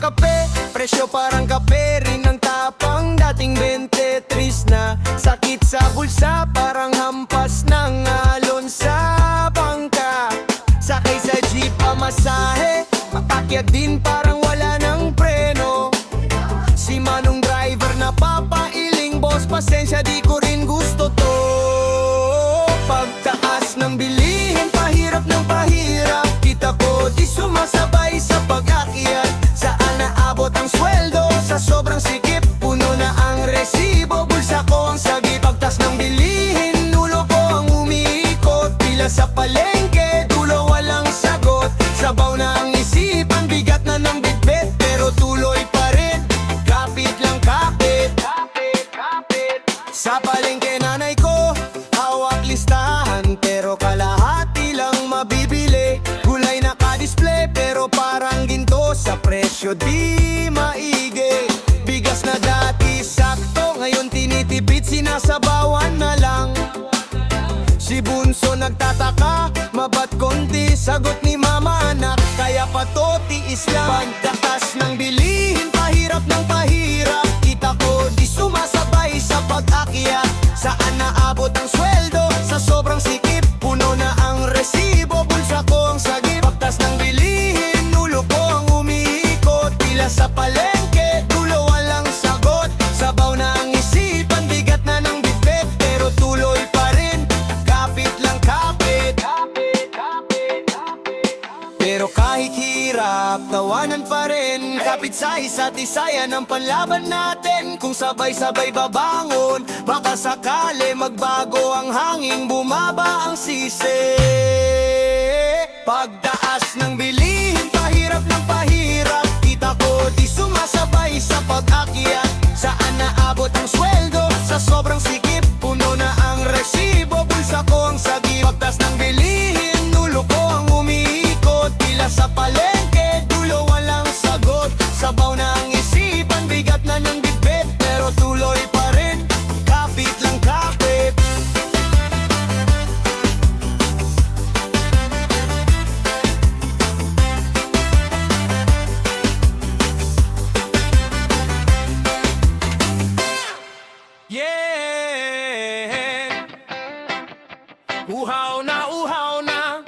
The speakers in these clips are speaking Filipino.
kape, presyo parang kape rin ang tapang. Dating 23 na, sakit sa bulsa, parang hampas ng alon sa bangka. Sakay sa jeep, pamasahe, mapakyat din parang wala ng preno. Si Manong driver na papailing, boss pasensya di ko rin gusto to. Pagtaas ng bilihin, pahirap ng pahirap, kita ko di sumasabay sa pag-akyat. Saan naabot ang sweldo, sa sobrang sikip, puno na ang resibo, bulsa ko ang sagip. Pagtaas ng bilihin, ulo ko ang umiikot, pila sa palengke, dulo walang sagot. Sabaw na ang isipan, bigat na ng bitbit, pero tuloy pa rin, kapit lang kapit. Sa palengke nanay ko, hawak listahan, pero kalahati lang mabibili. Gulay naka-display, pero parang ginto, sa presyo di maigi. Bigas na dati sakto, ngayon tinitipid, sinasabawan na lang. Si Bunso nagtataka, mabat konti, sagot ni mama anak, kaya pa to tiis lang. Pagtaas ng bilihin, pahirap ng pahirap, kita ko di sumasabay sa pag-akyat. Saan naabot ang sweldo, sa sobrang sikip, puno na ang resibo, bulsa ko ang sagip. Pagtaas ng bilihin, ulo ko ang umiikot, pila sa palengke, dulo walang sagot. Sabaw na ang isipan, bigat na ng bitbit, pero tuloy pa rin, kapit lang kapit. Pero kahit hirap, tawanan pa rin, kapit sa isa't isa, yan ang panlaban natin. Kung sabay-sabay babangon, baka sakali magbago ang hangin, bumaba ang sisi. Pagtaas ng bilihin, pahirap ng pahirap, kita ko di sumasabay sa pag-akyat. Saan naabot ang sweldo, sa sobrang sikip, puno na ang resibo, bulsa ko ang sagip. Pagtaas ng bilihin, ulo ko ang umiikot, pila sa palengke, dulo walang sagot. Sabaw na ang isipan, bigat na ng bitbit, pero tuloy pa rin, kapit lang kapit. Yeah, uhaw na,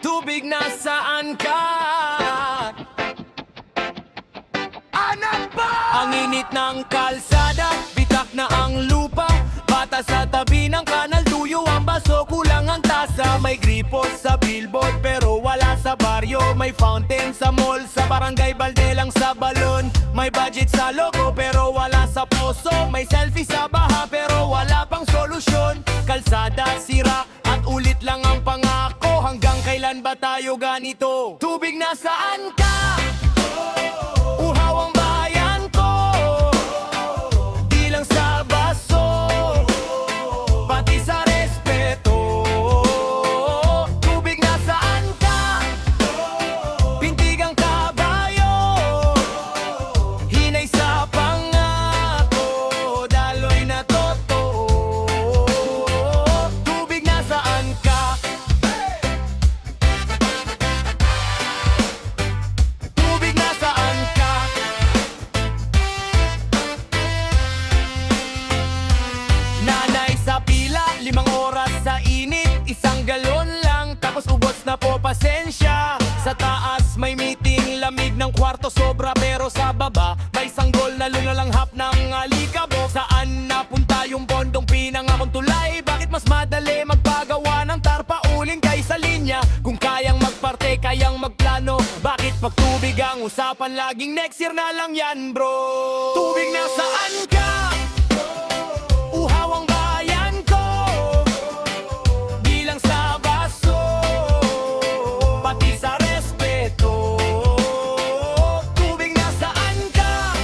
tubig na saan ka? Anak ba? Ang init ng kalsada, bitak na ang lupa, bata sa tabi ng kanal, tuyo ang baso, kulang ang tasa. May gripo sa billboard pero wala sa baryo, may fountain sa mall, sa barangay balde lang sa balon. May budget sa logo pero wala sa poso, may selfie sa baha pero wala pang solusyon. Kalsada sira at ulit lang ang pangako, hanggang kailan ba tayo ganito? Tubig na saan ka? Uhaw ang bayan ko, di lang sa baso, pati sa respeto. Tubig na saan ka? Pintig ang kabayo, hinay sa pangako, daloy na totoo. Tubig na saan ka? Tubig na saan ka? Nanay sa pila, 5 oras sa init, 1 galon lang, tapos ubos na po pasensya. Sa taas may meeting, lamig ng kwarto sobra, pero sa baba may sanggol na lunalanghap ng alikabok. Saan napunta yung pondong pinangakong tulay? Bakit mas madali magpagawa ng tarpa uling kaysa linya? Kung kayang magparte, kayang magplano, bakit pag tubig ang usapan, laging next year na lang yan bro? Tubig na saan ka? Uhaw ang bayan ko, di lang sa baso, pati sa respeto. Tubig na saan ka?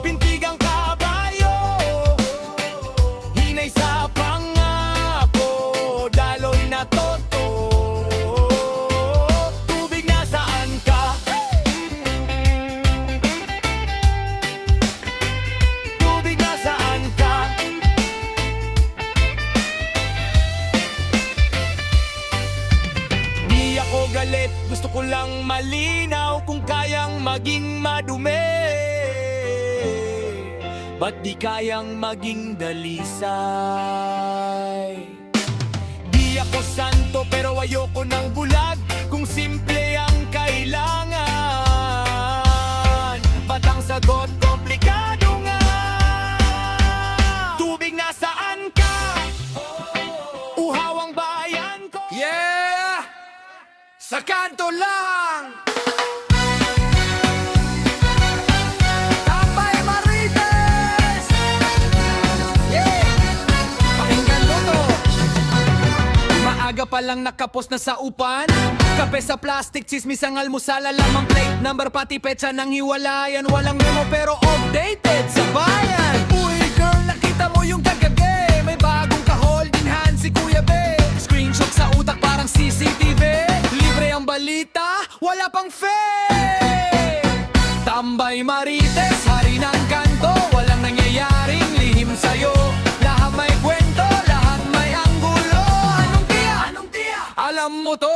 Pintig ang kabayo, hinay sa pangako, daloy na totoo. Tubig na saan ka? maging madumi? Ba't di kayang maging dalisay? Di ako santo pero ayoko ng bulag, kung simple ang kailangan. Ba't ang sagot komplikado nga? Tubig nasaan ka? Uhaw ang bayan ko. Yeah! Sa kanto lang! Tambay Marites! Yeah! Pakinggan mo to! Maaga pa lang nakapos na sa upan. Kape sa plastic, chismis ang almusal, lamang plate number pati petsa ng hiwalayan. Walang memo pero updated sa bayan. Uy girl, nakita mo yung kagabi, may bagong ka-holding hand si Kuya Be. Screenshot sa utak parang CCTV. Libre ang balita, wala pang fake. Tambay Marites, hari ng kanto, walang nangyayaring lihim sa'yo. Lahat may kwento, lahat may anggulo. Anong tiya? Anong tiya? Alam mo to.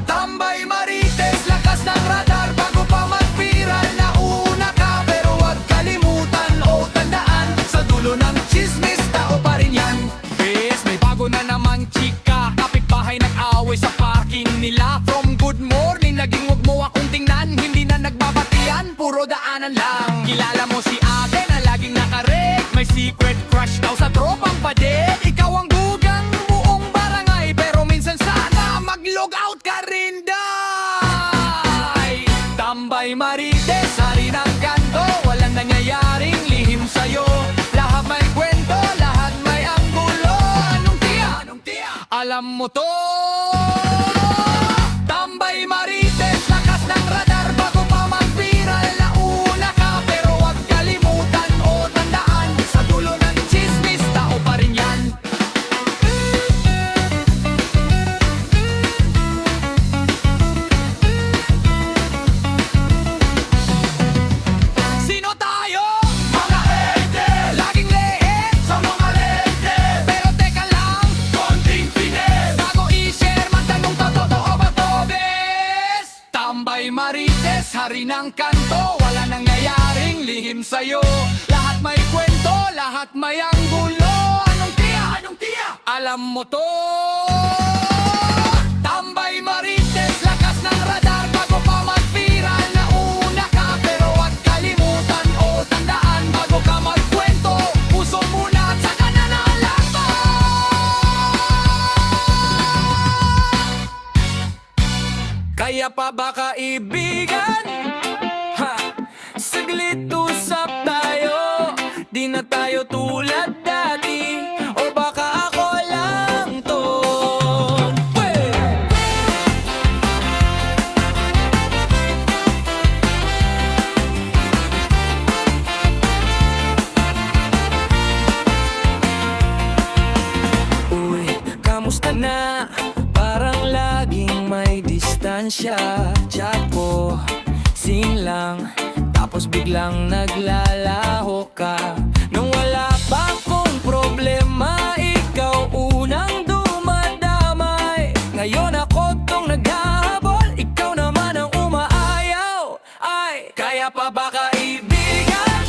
Tambay Marites, lakas ng radar bago pa mag-viral. Nauna ka pero wag kalimutan o tandaan, sa dulo ng chismis tao pa rin yan. Yes, may bago na naman chika, kapitbahay nag-away sa parking nila. From good morning, naging wag mo akong tingnan, hindi na nagbabatian, puro daanan lang. Kilala mo si ate na laging nakarek, may secret crush daw sa tropang padet. Ikaw ang gugang buong barangay, pero minsan sana mag-log out ka rin, day. Tambay Marites, hari ng kanto, walang nangyayaring lihim sa'yo. Lahat may kwento, lahat may anggulo. Anong tiya? Anong tiya? Alam mo to. Tambay Marites, lakas ng radar bago pa mag-viral. Nauna ka pero wag kalimutan o tandaan, sa dulo ng chismis tao pa rin yan. Sino tayo? Mga ente, laging lehit sa mga lente. Pero teka lang, konting pines, bago i-share magtanong totoo ba to, bes? Tambay Marites, hari ng kanto, wala nangyayaring lihim sa'yo. Lahat may kwento, lahat may anggulo. Anong tiya? Anong tiya? Alam mo to. Tambay Marites, lakas ng radar bago pa mag-viral. Nauna ka pero wag kalimutan o tandaan, bago ka magkwento, puso muna at saka na kaya pa ba kaibigan? Ha! Saglit usap tayo, di na tayo tulad dati. O baka ako lang to. Wey! Uy, kamusta na? Parang laging may distansya. Chat ko, sing lang, tapos biglang naglalaho ka. Nung wala pa akong problema, ikaw unang dumadamay. Ngayon ako tong naghahabol, ikaw naman ang umaayaw. Ay, kaya pa ba kaibigan?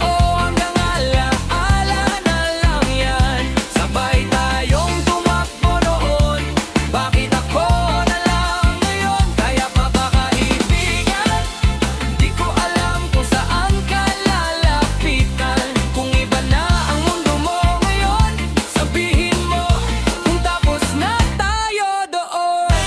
O hanggang alaala na lang yan? Sabay tayong tumakbo noon, bakit ako na lang ngayon? Kaya pa ba kaibigan? Di ko alam kung saan ka lalapitan. Kung iba na ang mundo mo ngayon, sabihin mo kung tapos na tayo doon.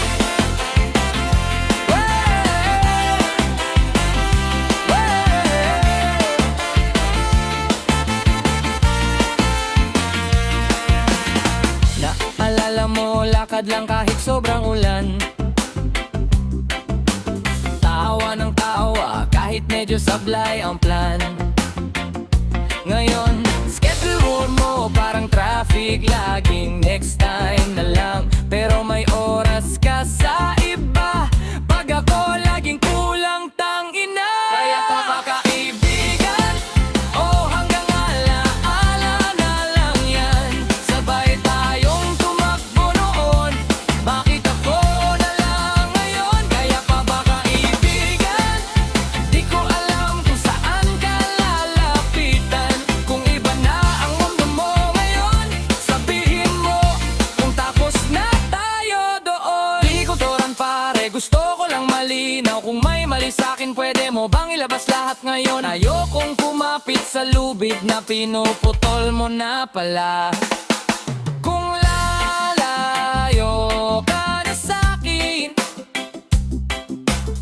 Naalala mo, lakad lang kahit sobrang ulan. Tawa ng tawa kahit medyo sablay ang plan. Ngayon, schedule mo parang traffic, laging next time na lang. Pero may oras ka sa iba, pag ako laging kulang tangina. Kaya pa ba kaibigan? O hanggang alaala na lang yan? Sabay tayong tumakbo noon, bakit ako na lang ngayon? Kaya pa ba kaibigan? sumali sa'kin, pwede mo bang ilabas lahat ngayon? Ayokong kumapit sa lubid na pinuputol mo na pala. Kung lalayo ka na sa'kin,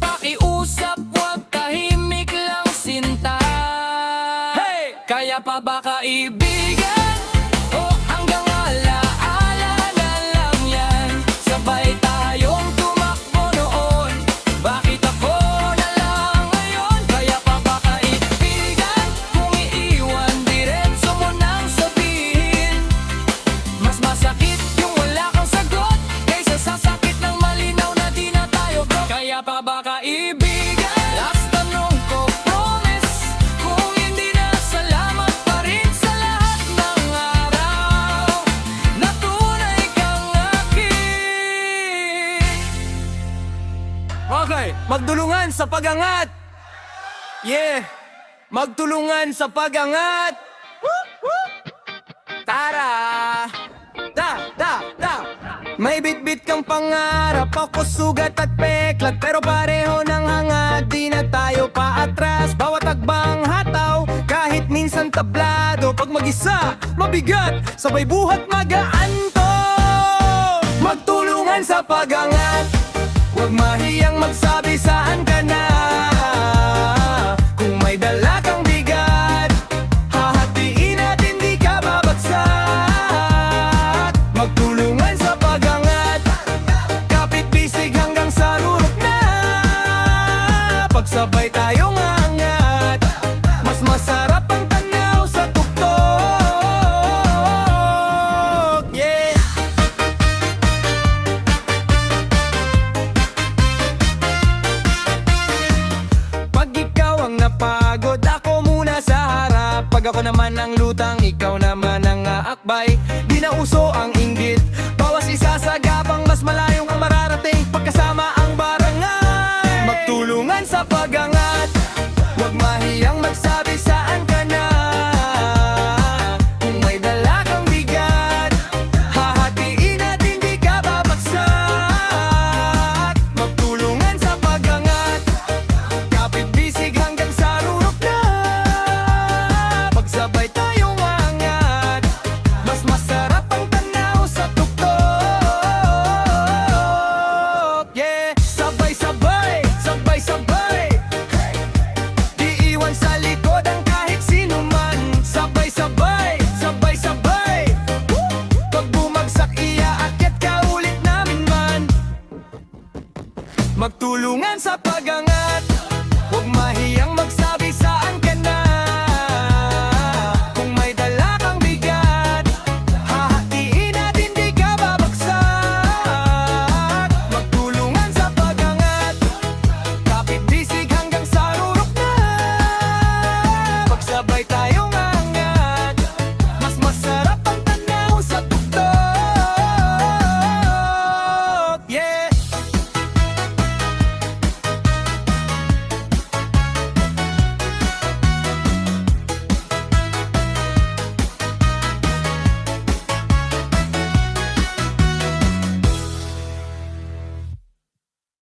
pakiusap, wag tahimik lang sinta. Hey! Kaya pa ba kaibigan? O hanggang alaala na lang yan? Sabay tayong tumakbo noon, bakit ako na lang ngayon? Kaya pa ba kaibigan? Kung iiwan, diretso mo nang sabihin. Mas masakit yung wala kang sagot kaysa sa sakit ng malinaw na di na tayo bro. Kaya pa ba kaibigan? Last tanong ko, promise, kung hindi na, salamat pa rin sa lahat ng araw na tunay kang akin. Okay, magdulungan sa pagangat. Yeah, magtulungan sa pagangat. Tara! Da! May bitbit kang pangarap, ako sugat at peklat, pero pareho ng hangad, di na tayo paatras. Bawat akbang hataw, kahit minsan tablado. Pag mag-isa, mabigat, sabay buhat magaan to. Magtulungan sa pagangat, huwag mahiyang magsabi saan ka na. Kung may dala kang bigat, hahatiin at hindi ka babagsak. Magtulungan sa pagangat, kapit bisig hanggang sa rurok na. Pagsabay tayong angat, mas masarap ang tanaw sa tuktok. Yeah! Pag ikaw ang napagod, ako muna sa harap. Pag ako naman ang lutang, ikaw naman ang aakbay. Di na uso ang inggit, bawas isa sa gapang, mas malayong ang mararating pagkasama ang barangay. Magtulungan sa pagangat, huwag mahiyang magsabi saan ka na. Kung may dala kang bigat, hahatiin at hindi ka babagsak. Magtulungan sa pagangat, kapit bisig hanggang sa rurok na. Pagsabay tayong angat, mas masarap ang tanaw sa tuktok. Yeah, sabay-sabay, sabay-sabay.